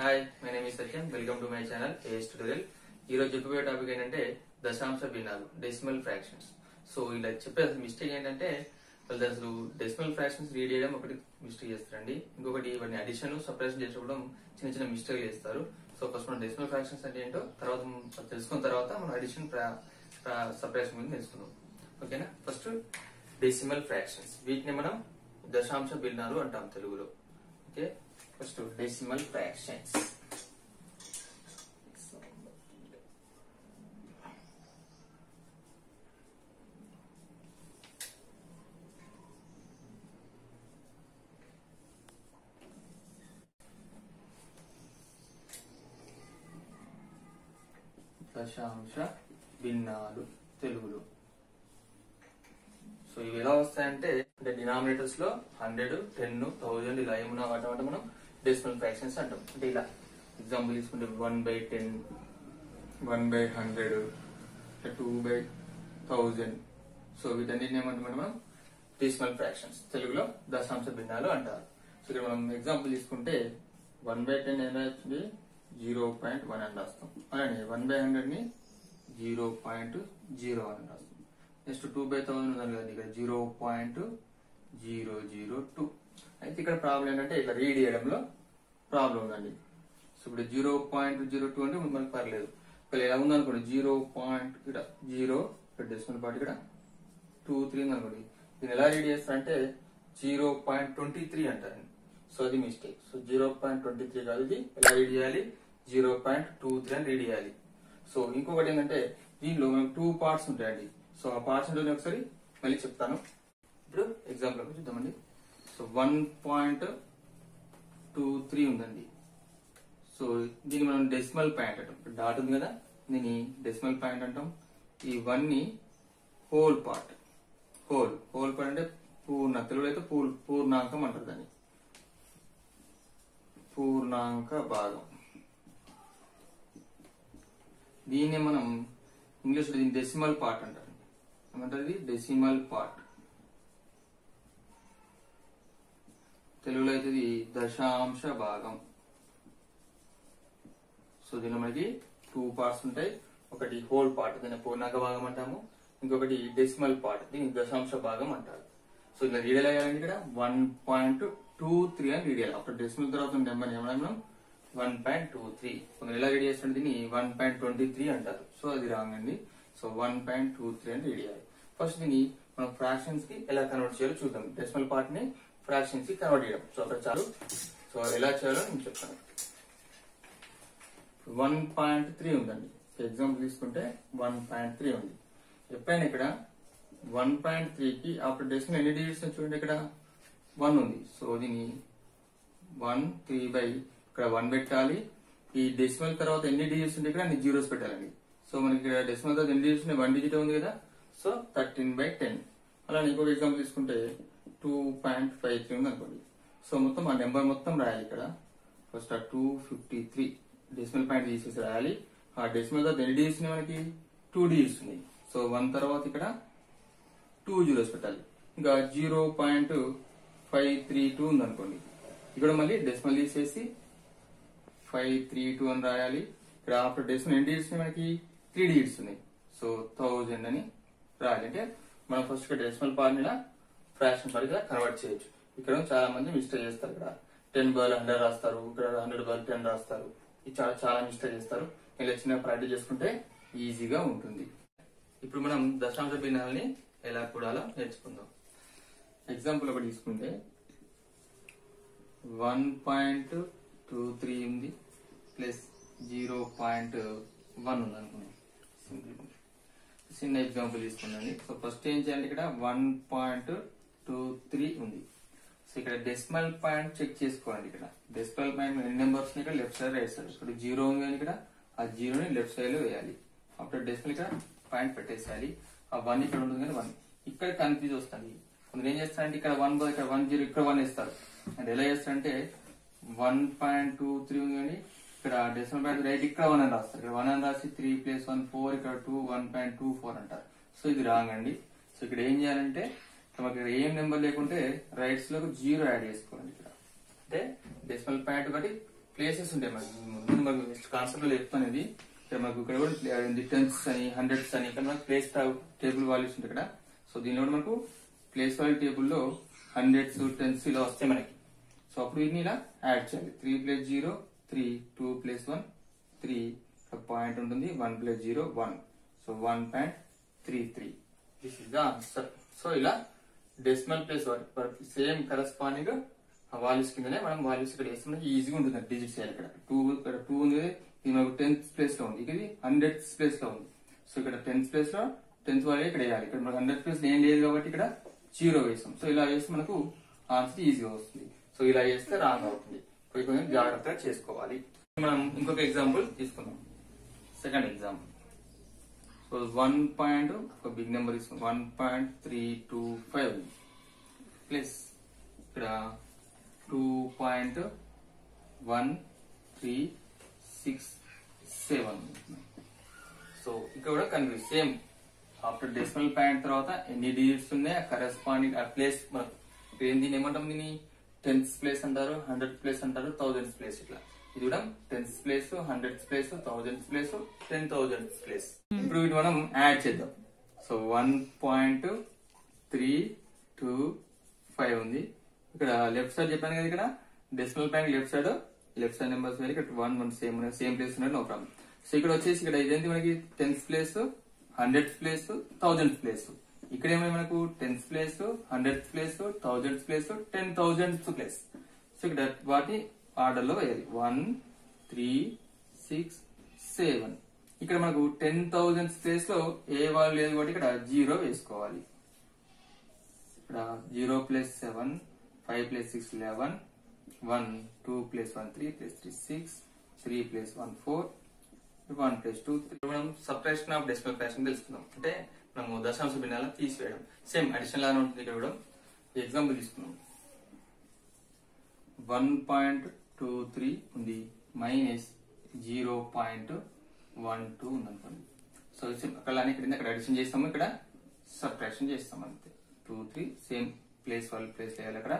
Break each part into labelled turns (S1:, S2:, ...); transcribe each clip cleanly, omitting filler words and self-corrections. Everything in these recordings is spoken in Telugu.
S1: Hi, my name is Satyam. Welcome to my channel AS tutorial. ఈ రోజు చెప్పే టాపిక్ ఏంటంటే దశాంశ భిన్నాలు, డెసిమల్ ఫ్రాక్షన్స్. సో ఇలా చెప్పే మిస్టేక్ ఏంటంటే వాళ్ళు అసలు డెసిమల్ ఫ్రాక్షన్స్ రీడ్ చేయడం ఒకటి మిస్టేక్ చేస్తారండి. ఇంకొకటి ఇవన్నీ అడిషన్ సపరేషన్ చేసేటప్పుడు చిన్న చిన్న మిస్టేక్ చేస్తారు. సో ఫస్ట్ మనం డెసిమల్ ఫ్రాక్షన్స్ అంటే ఏంటో తర్వాత తెలుసుకున్న తర్వాత మనం అడిషన్ సపరేషన్ గురించి తెలుసుకుందాం. ఓకేనా? ఫస్ట్ డెసిమల్ ఫ్రాక్షన్స్, వీటిని మనం దశాంశ భిన్నాలు అంటాం తెలుగులో. Okay, first decimal fractions. దశాంశ భిన్నాలు తెలుగులో. సో ఇవి ఎలా వస్తాయంటే డినామినేటర్స్ లో 100, 10, 1000 ఇలా ఏమన్నా వాటి మనం డెసిమల్ ఫ్రాక్షన్స్ అంటాం. అంటే ఇలా ఎగ్జాంపుల్ తీసుకుంటే 1/10, 1/100, 2/1000. సో వీటన్నిటిని ఏమంటాం మనం డెసిమల్ ఫ్రాక్షన్స్, తెలుగులో దశాంశ భిన్నాలు అంటారు. సో ఇక్కడ మనం ఎగ్జాంపుల్ తీసుకుంటే 1/10 ఎలా వచ్చింది 0.1 అని రాస్తాం. అలానే 1/100 ని 0.0 అని రాస్తాం. నెక్స్ట్ 2/1000 ఉందని కదా ఇక్కడ 0.002. అయితే ఇక్కడ ప్రాబ్లం ఏంటంటే ఇక్కడ రీడ్ చేయడంలో ప్రాబ్లం ఉందండి. సో ఇప్పుడు 0.02 అంటే మనకు పర్లేదు. ఇక్కడ ఎలా ఉందనుకోండి 0.0 డెసిమల్ పార్ట్ ఇక్కడ 23 ఉందనుకోండి, దీన్ని ఎలా రీడ్ చేస్తారంటే 0.23 అంటారండి. సో అది మిస్టేక్. సో 0.23 కాదు, ఇది ఎలా రీడ్ చేయాలి 0.23 అని రీడ్ చేయాలి. సో ఇంకొకటి ఏంటంటే దీనిలో మనకు 2 పార్ట్స్ ఉంటాయండి. సో ఆ పార్ట్స్ అంటే ఒకసారి మళ్ళీ చెప్తాను. ఇప్పుడు ఎగ్జాంపుల్ చూద్దామండి. సో 1.23 ఉందండి. సో దీన్ని మనం డెసిమల్ పాయింట్ అంటాం. డాట్ ఉంది కదా, దీన్ని డెసిమల్ పాయింట్ అంటాం. ఈ 1 ని హోల్ పార్ట్, హోల్ పార్ట్ అంటే తెలుగులో అయితే పూర్ణాంకం అంటారు దాన్ని, పూర్ణాంక భాగం. దీన్ని మనం ఇంగ్లీష్ లో దీన్ని డెసిమల్ పార్ట్ అంటారు. ఏమంటారు? Decimal part. తెలుగులో అయితే ఇది దశాంశ భాగం. సో దీనిలో మనకి 2 పార్ట్స్ ఉంటాయి. ఒకటి హోల్ పార్ట్, దీన్ని పూర్ణాంక భాగం అంటాము. ఇంకొకటి డెసిమల్ పార్ట్, దీన్ని దశాంశ భాగం అంటారు. సో ఇలా రీడ్ అయ్యాలంటే ఇక్కడ 1.23 అని రీడ్ చేయాలి. అప్పుడు డెసిమల్ తర్వాత నెంబర్ ఏమన్నా 1.23. కొందరు ఎలా రీడ్ చేస్తుంటే దీన్ని 1.23 అంటారు. సో అది రాంగ్ అండి. సో 1.23 అని రీడ్ చేయాలి. ఫస్ట్ దీన్ని మనం ఫ్రాక్షన్స్ కి ఎలా కన్వర్ట్ చేయాలో చూద్దాం. డెసిమల్ పార్ట్ ని ఫ్రాక్షన్స్ కి కన్వర్ట్ చేయడం. సో అక్కడ చాలు. సో ఎలా చేయాలో నేను చెప్తాను. 1.3 ఉందండి. ఎగ్జాంపుల్ తీసుకుంటే 1.3 ఉంది. ఎప్పుడైనా ఇక్కడ 1.3 కి ఆఫ్టర్ డెసిమల్ ఎన్ని డిజిట్స్ చూడండి, ఇక్కడ 1 ఉంది. సో దీన్ని 1/3 ఇక్కడ 1 పెట్టాలి. ఈ డెసిమల్ తర్వాత ఎన్ని డిజిట్స్ ఉంటే ఇక్కడ అన్ని జీరోస్ పెట్టాలండి. సో మనకి ఇక్కడ డెసిమల్ తర్వాత ఎన్ని డిజిట్స్ ఉన్నాయి, 1 డిజిట్ ఉంది కదా. సో 13/10. అలానే ఇంకొక ఎగ్జాంపుల్ తీసుకుంటే 2.53 ఉంది అనుకోండి. సో మొత్తం ఆ నెంబర్ మొత్తం రాయాలి. ఇక్కడ ఫస్ట్ 253 డెసిమల్ పాయింట్ తీసేసి రాయాలి. ఆ డెసిమల్ తర్వాత ఎన్ని డిజిట్స్ ఉన్నాయి మనకి 2 డిజిట్స్ ఉన్నాయి. సో 1 తర్వాత ఇక్కడ 2 జీరోస్ పెట్టాలి. ఇంకా 0.532 ఉంది అనుకోండి. ఇక్కడ మళ్ళీ డెసిమల్ తీసేసి 532 అని రాయాలి. ఇక్కడ ఆఫ్టర్ డెసిమల్ ఎన్ని డిజిట్స్ ఉన్నాయి మనకి 3 డిజిట్స్ ఉన్నాయి. సో 1000 అని రాయాలి. అంటే మనం ఫస్ట్ ఇక్కడ డెసిమల్ పార్ట్ ఇలా ఫ్రాక్షన్ పార్ట్ గా కన్వర్ట్ చేయొచ్చు. ఇక్కడ చాలా మంది మిస్టేక్ చేస్తారు. ఇక్కడ 10 బదులు 100 రాస్తారు, ఇక్కడ 100 బదులు 10 రాస్తారు. ఇది చాలా మిస్టేక్ చేస్తారు. ఇలా చిన్న ప్రాక్టీస్ చేసుకుంటే ఈజీగా ఉంటుంది. ఇప్పుడు మనం దశాంశ భిన్నాలని ఎలా కూడాలో నేర్చుకుందాం. ఎగ్జాంపుల్ ఒకటి తీసుకుంటే 1.23 ఉంది ప్లస్ 0.1 ఉంది అనుకున్నాం. చిన్న ఎగ్జాంపుల్ తీసుకున్నాండి. సో ఫస్ట్ ఏం చేయాలి, ఇక్కడ 1.23 ఉంది. సో ఇక్కడ డెసిమల్ పాయింట్ చెక్ చేసుకోవాలి. ఇక్కడ డెసిమల్ పాయింట్ ఎన్ని నెంబర్స్ ఇక్కడ లెఫ్ట్ సైడ్ రైట్ సైడ్. ఇక్కడ 0 ఉంది అని ఇక్కడ ఆ 0ని లెఫ్ట్ సైడ్ లో వేయాలి. అప్పుడు డెసిమల్ ఇక్కడ పాయింట్ పెట్టేసేయాలి. ఆ 1 ఇక్కడ ఉంటుంది కానీ 1 ఇక్కడ కన్ఫ్యూజ్ వస్తుంది. కొందరు ఏం చేస్తారంటే ఇక్కడ 1 ఇక్కడ 1 0 ఇక్కడ 1 వేస్తారు. అంటే ఎలా చేస్తారంటే 1.23 ఉంది కానీ ఇక్కడ డెసిమల్ పాయింట్ రైట్ ఇక్కడ 1 అని రాస్తారు. ఇక్కడ 1 అని రాసి 3 + 1 4, ఇక్కడ 2 1.24 అంటారు. సో ఇది రాంగ్ అండి. సో ఇక్కడ ఏం చేయాలంటే మనకి ఏం నెంబర్ లేకుంటే రైట్స్ లో 0 యాడ్ చేసుకోండి. ఇక్కడ అంటే డెసిమల్ పాయింట్ ఒకటి ప్లేసెస్ ఉంటాయి మనకి మనకు కాన్సెప్ట్ లో చెప్తానేది ఇక్కడ మనకు ఇక్కడ కూడా టెన్స్ అని హండ్రెడ్స్ అని ఇక్కడ మనకు ప్లేస్ టేబుల్ వాల్యూస్ ఉంటాయి ఇక్కడ. సో దీనిలో కూడా మనకు ప్లేస్ వాల్యూ టేబుల్ లో హండ్రెడ్స్ టెన్స్ ఇలా వస్తాయి మనకి. సో అప్పుడు వీటిని ఇలా యాడ్ చేయాలి. 3 + 0 3, 2 + 1 3, పాయింట్ ఉంటుంది 1 + 0 1. So 1.33 this is the answer. So ఇలా decimal place same corresponding values కిందనే మనం వాల్యూస్ ఇక్కడ వేస్తే మనకి ఈజీగా ఉంటుంది డిజిట్స్ చేయాలి. ఇక్కడ 2 ఉంది, ఇది మనకు 10th ప్లేస్ లో ఉంది, ఇది 100th ప్లేస్ లో ఉంది. సో ఇక్కడ 10th ప్లేస్ లో 10th వాల్యూ ఇక్కడ వేయాలి. ఇక్కడ మనకు 100th ప్లేస్ ఏం లేదు కాబట్టి ఇక్కడ 0 వేసాం. సో ఇలా వేస్తే మనకు ఆన్సర్ ఈజీగా వస్తుంది. సో ఇలా చేస్తే రాంగ్ అవుతుంది. కొంచెం జాగ్రత్తగా చేసుకోవాలి. మనం ఇంకొక ఎగ్జాంపుల్ తీసుకుందాం. Second example. సో 1 పాయింట్ ఒక బిగ్ నెంబర్ తీసుకుందాం. 1.325 ప్లస్ ఇక్కడ 2.1367. సో ఇక్కడ కూడా confuse same after decimal point తర్వాత ఎన్ని డిజిట్స్ ఉన్నాయి కరెస్పాండింగ్ ఆ ప్లేస్ మనకు దీన్ని ఏమంటాం, దీన్ని 10th ప్లేస్ అంటారు, 100th ప్లేస్ అంటారు, 1000th ప్లేస్. ఇట్లా ఇది కూడా 10th place, 100th place, 1000th place, 10,000th place. ఇప్పుడు వీటి మనం యాడ్ చేద్దాం. సో 1.325 ఉంది. ఇక్కడ లెఫ్ట్ సైడ్ చెప్పాను కదా, ఇక్కడ decimal point left side numbers వేరే ఇక్కడ 1 సేమ్ ప్లేస్ ఉన్నాయి, నో ప్రాబ్లం. సో ఇక్కడ వచ్చేసి ఇక్కడ ఇదేంటి మనకి 10th place, 100th place, 1000th place. ఇక్కడ ఏమైనా మనకు 10th place, 100th place, 1000th place, 10,000th place. So ఇక్కడ వాటి ఆర్డర్ లో వేయాలి. 1 3 6 7. ఇక్కడ మనకు 10,000th ప్లేస్ లో ఏ వాల్యూ లేదు కాబట్టి ఇక్కడ 0 వేసుకోవాలి. ఇక్కడ 0 + 7, 5 + 6 11, 1 2 + 1 3 + 3 6, 3 + 1 4, 1 + 2 3. మనం సబ్ట్రాక్షన్ ఆఫ్ డెసిమల్ ఫ్రాక్షన్ తెలుసుకుందాం. అంటే మనము దశాంశ భిన్నాలను తీసివేయడం. సేమ్ అడిషన్ లానే ఉంటుంది. ఇక్కడ కూడా ఎగ్జాంపుల్ తీసుకున్నాం. 1.23 ఉంది -0.12 ఉంది అనుకోండి. సో అక్కడ ఇక్కడ అడిషన్ చేస్తాము, ఇక్కడ సబ్ట్రాక్షన్ చేస్తాం అంతే. 2 3 సేమ్ ప్లేస్ వాళ్ళు ప్లేస్ వేయాలి. అక్కడ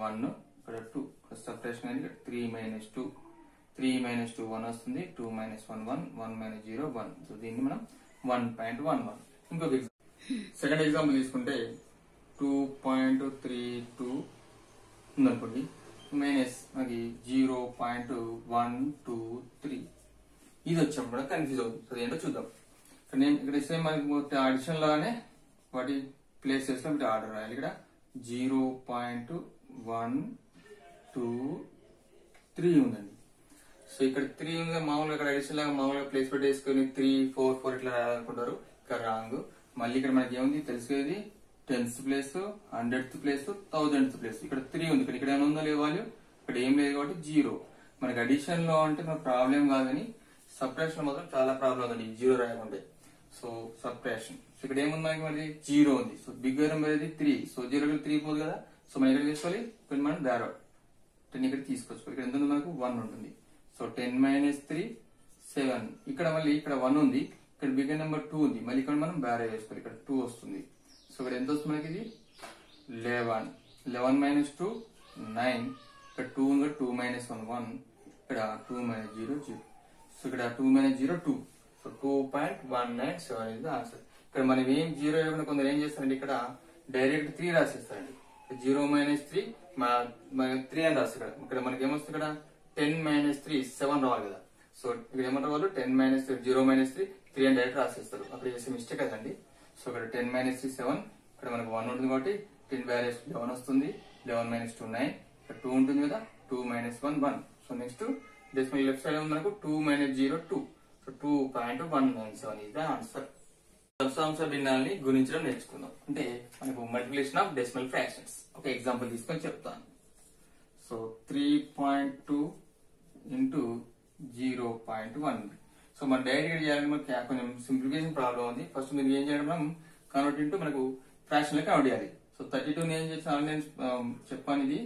S1: 1 ఇక్కడ 2 సబ్ట్రాక్షన్ అని 3 - 2 3 - 2 1 వస్తుంది. 2 - 1 1 1 - 0 1. సో దీన్ని మనం 1.11. ఇంకొక సెకండ్ ఎగ్జాంపుల్ తీసుకుంటే 2.32 ఉందనుకోండి మైనస్ మనకి 0.123. ఇది వచ్చినప్పుడు కూడా కన్ఫ్యూజ్ అవుతుంది. సో ఏంటో చూద్దాం. నేను ఇక్కడ సేమ్ మనకి అడిషన్ లాగానే వాటి ప్లేసెస్ లో ఆర్డర్ రాయాలి. ఇక్కడ 0.123 ఉందండి. సో ఇక్కడ 3 ఉంది, మామూలుగా ఇక్కడ అడిషన్ లాగా మామూలుగా ప్లేస్ పెట్టేసుకుని 3 4 4 ఇట్లా రాయాలనుకుంటారు. ఇక్కడ రాంగ్. మళ్ళీ ఇక్కడ మనకి ఏముంది తెలుసుకేది 10th place, 100th place, 1000th place. ఇక్కడ 3 ఉంది. ఇక్కడ ఏమైనా ఉందో లేదు వాల్యూ, ఇక్కడ ఏం లేదు కాబట్టి 0. మనకి అడిషన్ లో అంటే మనకు ప్రాబ్లం కాదని సబ్ట్రాక్షన్ మాత్రం చాలా ప్రాబ్లం ఉందండి 0 రాయకుంటే. సో సబ్ట్రాక్షన్ ఇక్కడ ఏముంది మనకి మరి 0 ఉంది. సో బిగ్గర్ నెంబర్ ఇది 3. సో 0 3 పోదు కదా. సో మనం ఇక్కడ తీసుకోవాలి కొన్ని మనం బ్యారౌట్ 10 ఇక్కడ తీసుకొచ్చు. ఇక్కడ ఎంత ఉంది మనకు 1 ఉంటుంది. సో 10 - 3 7. ఇక్కడ మళ్ళీ ఇక్కడ 1 ఉంది, ఇక్కడ బిగ్గర్ నెంబర్ 2 ఉంది. మళ్ళీ ఇక్కడ మనం బ్యారో వేసుకోవాలి. ఇక్కడ 2 వస్తుంది. సో ఇక్కడ ఎంత వస్తుంది మనకి ఇది 11. 11 - 2 9. ఇక్కడ 2 ఉంది, 2 - 1 1. ఇక్కడ 2 - 0 0. సో ఇక్కడ 2 - 0 2. సో 2.197 ఇది ఆన్సర్. ఇక్కడ మనం ఏం 0 ఇవ్వకుండా కొందరు ఏం చేస్తారండి, ఇక్కడ డైరెక్ట్ 3 రాసేస్తారండి. 0 - 3 3 అని రాస్తారు. ఇక్కడ మనకి ఏమొస్తుంది, ఇక్కడ 10 - 3 7 రావాలి కదా. సో ఇక్కడ ఏమంటారు వాళ్ళు 10 - 3 0 - 3 3 అని డైరెక్ట్ రాసేస్తారు. అక్కడ చేసే మిస్టేక్ కదండి. సో ఇక్కడ 10 - 3 7. ఇక్కడ మనకు 1 ఉంటుంది కాబట్టి 10 వాల్యూస్ 11 వస్తుంది. 11 - 2 9. ఇక్కడ 2 ఉంటుంది కదా. 2 - 1 1. So next decimal left side ఉంది మనకు 2 - 0 2. సో 2.197 ఇది ఆన్సర్. దశాంశ భిన్నాల్ని గుణించడం నేర్చుకుందాం. అంటే మనకు మల్టిప్లికేషన్ ఆఫ్ డెసిమల్ ఫ్రాక్షన్స్. ఒక ఎగ్జాంపుల్ తీసుకొని చెప్తాను. సో 3.2 × 0.1. సో మనం డైరెక్ట్ గా చేయాలంటే మనకి కొంచెం సింప్లిఫికేషన్ ప్రాబ్లం ఉంది. ఫస్ట్ మీరు ఏం చేయడం, మనం కన్వర్ట్ ఇంటూ మనకు ఫ్రాక్షన్ లో కన్వర్ట్ చేయాలి. సో 32 ఏం చేసిన ఆన్లైన్ చెప్పాను ఇది.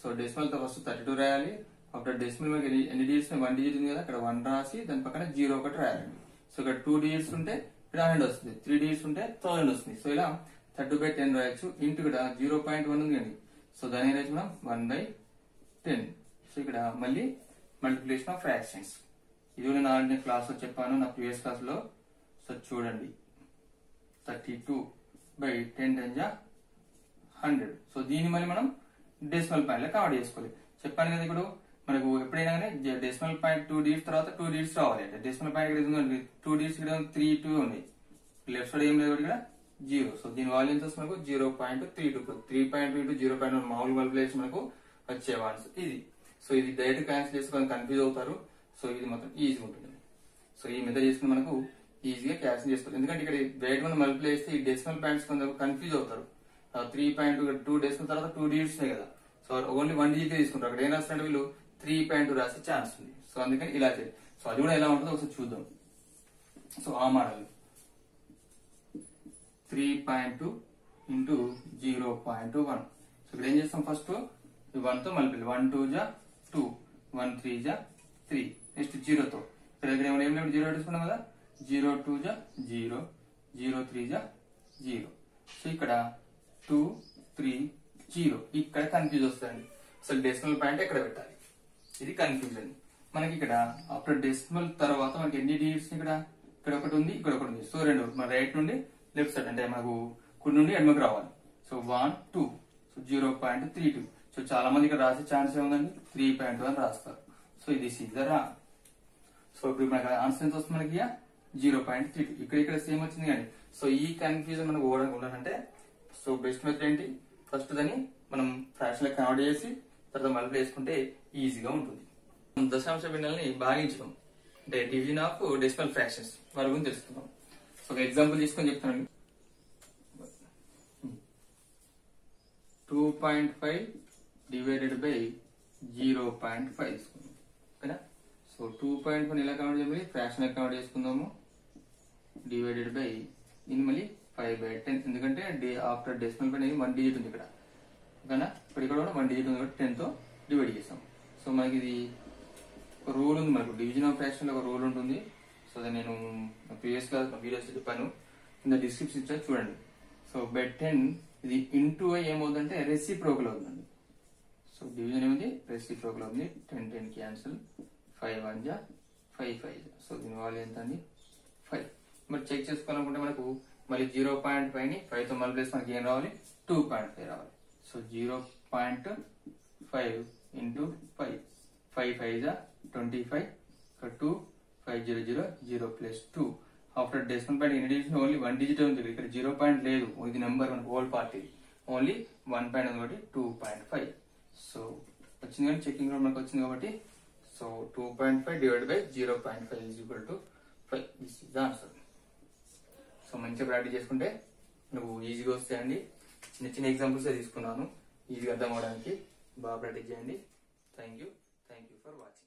S1: సో డెసిమల్ తో ఫస్ట్ 32 రాయాలి. ఆఫ్టర్ డెసిమల్ మనకి ఎన్ని డిజిట్స్ 1 డిజిట్ ఉంది కదా, అక్కడ 1 రాసి దాని పక్కన 0 ఒకటి రాయాలండి. సో ఇక్కడ 2 డిజిట్స్ ఉంటే ఇక్కడ 100 వస్తుంది. 3 డిజిట్స్ ఉంటే 1000 వస్తుంది. సో ఇలా 30/10 రాయొచ్చు. ఇంటూ ఇక్కడ 0.1 ఉంది అండి. సో దాని రాయొచ్చు మనం 1/10. సో ఇక్కడ మళ్ళీ మల్టిప్లికేషన్ ఆఫ్ ఫ్రాక్షన్స్. ఇది కూడా నేను క్లాస్ లో చెప్పాను, నా ప్రీవియస్ క్లాస్ లో. సో చూడండి 32/10 సో దీన్ని మళ్ళీ మనం డెసిమల్ పాయింట్ లో కన్వర్ట్ చేసుకోవాలి. చెప్పాను కదా ఇప్పుడు మనకు ఎప్పుడైనా కానీ డెసిమల్ పాయింట్ 2 డిజిట్స్ తర్వాత 2 డిజిట్స్ రావాలి. అంటే డెసిమల్ పాయింట్ ఇక్కడ 2 డిజిట్స్ ఇక్కడ 3 2 ఉంది, లెఫ్ట్ సైడ్ ఏం లేదు ఇక్కడ 0. సో దీని వాల్యూ ఎంత వస్తుంది మనకు 0.32. 3.32 0.1 మామూలు మల్టిప్లికేషన్ మనకు వచ్చే వాల్యూస్ ఇది. సో ఇది డైరెక్ట్ క్యాన్సిల్ చేసుకొని కన్ఫ్యూజ్ అవుతారు. సో ఇది మొత్తం ఈజీగా ఉంటుంది. సో ఈ మెథడ్ చేసుకుని మనకు ఈజీగా క్యాన్సిల్ చేసుకోవాలి. ఎందుకంటే ఇక్కడ డైరెక్ట్ మనం మల్టిప్లై చేస్తే ఈ డెసిమల్ పాయింట్స్ కొంచెం కన్ఫ్యూజ్ అవుతారు. 3.2 డెసిమల్ తర్వాత 2 డిజిట్స్ కదా. సో ఓన్లీ 1 డిజిట్ తీసుకుంటారు. అక్కడ ఏం రాస్తారంటే వీళ్ళు 3.2 రాసే ఛాన్స్ ఉంది. సో అందుకని ఇలా చేయాలి. సో అది కూడా ఎలా ఉంటుందో ఒకసారి చూద్దాం. సో ఆ మోడల్ 3.2 ఇంటూ 0.1. సో ఇక్కడ ఏం చేస్తాం, ఫస్ట్ 1 తో మల్టిప్లై, 1 2 జా 2, 1 3 జా 3, నెక్స్ట్ 0 తో ఇక్కడ ఏం లేదు 0 తీసుకున్నాం కదా, 0 2 జా 0, 0 3 జా 0. సో ఇక్కడ 2 3 0 ఇక్కడ కన్ఫ్యూజ్ వస్తుంది. అసలు డెసిమల్ పాయింట్ ఎక్కడ పెట్టాలి, ఇది కన్ఫ్యూజన్ మనకి. ఇక్కడ ఆఫ్టర్ డెసిమల్ తర్వాత మనకి ఎన్ని డిజిట్స్ ఇక్కడ ఒకటి ఉంది, ఇక్కడ ఒకటి ఉంది. సో రెండు మన రైట్ నుండి లెఫ్ట్ సైడ్ అంటే మనకు కుడి నుండి ఎడమకు రావాలి. So 1 2, so 0.32. సో చాలా మంది ఇక్కడ రాసే ఛాన్స్ ఏముందండి 3.1 రాస్తారు. సో ఇది సీజరా. సో ఇప్పుడు మనకి ఆన్సర్ ఎంత వస్తుంది మనకి 0.32. ఇక్కడ సేమ్ వచ్చింది కానీ. సో ఈ కన్ఫ్యూజన్ మనకు ఉండాలంటే సో బెస్ట్ మెథడ్ ఏంటి, ఫస్ట్ దాన్ని మనం ఫ్రాక్షన్ లెక్క కన్వర్ట్ చేసి తర్వాత మల్టిప్లై చేసుకుంటే ఈజీగా ఉంటుంది. దశాంశ భిన్నాలని భాగించడం అంటే డివిజన్ ఆఫ్ డెసిమల్ ఫ్రాక్షన్స్ వారి గురించి తెలుసుకుందాం. సో ఒక ఎగ్జాంపుల్ తీసుకొని చెప్తానండి. 2.5 డివైడెడ్ బై 0.5 తీసుకుందాం, ఓకేనా. సో 2.5 ఎలా కన్వర్ట్ చేయాలి, ఫ్రాక్షన్ లెక్క కన్వర్ట్ చేసుకుందాము. డివైడెడ్ బై దీన్ని మళ్ళీ 5/10, ఎందుకంటే ఆఫ్టర్ డెసిమల్ పాయింట్ అనేది 1 డిజిట్ ఉంది ఇక్కడ, ఓకేనా. ఇక్కడ కూడా 1 డిజిట్ ఉంది కాబట్టి 10 తో డివైడ్ చేస్తాం. సో మనకి ఇది ఒక రూల్ ఉంది, మనకు డివిజన్ ఆఫ్ ఫ్రాక్షన్ లో ఒక రూల్ ఉంటుంది. సో అది నేను ప్రీవియస్ క్లాస్ వీడియోస్ చెప్పాను, కింద డిస్క్రిప్షన్ ఇచ్చాను చూడండి. సో బై 10 ఇది ఇంటూ ఏమవుతుందంటే రెసిప్రోకల్ అవుతుందండి. సో డివిజన్ ఏమిటి రెసిప్రోకల్ అవుతుంది. 10 10 క్యాన్సిల్, 5 1 జా 5 5. సో దీని వాల్యూ ఎంత అండి 5. మరి చెక్ చేసుకోవాలనుకుంటే మనకు మళ్ళీ 0.5 ని 5 తో మల్టిప్లై మనకి ఏం రావాలి 2.5 రావాలి. సో 0.5 ఇంటూ 5, 5 5 జా 25, 2 5 0 0 0 ప్లస్ 2. ఆఫ్టర్ డెసిమల్ పాయింట్ ఎన్ని డిజిట్ ఓన్లీ 1 డిజిట్ ఉంది, ఇక్కడ 0 పాయింట్ లేదు, ఇది number whole party only 1 point ఉంది కాబట్టి 2.5. సో వచ్చింది కానీ చెకింగ్ కూడా మనకు వచ్చింది కాబట్టి so 2.5 divide by 0.5 is equal to 5. This is the answer. So మంచిగా ప్రాక్టీస్ చేసుకుంటే నువ్వు ఈజీగా వస్తాయండి. చిన్న చిన్న ఎగ్జాంపుల్స్ తీసుకున్నాను ఈజీగా అర్థం అవడానికి. బాగా ప్రాక్టీస్ చేయండి. Thank you for watching.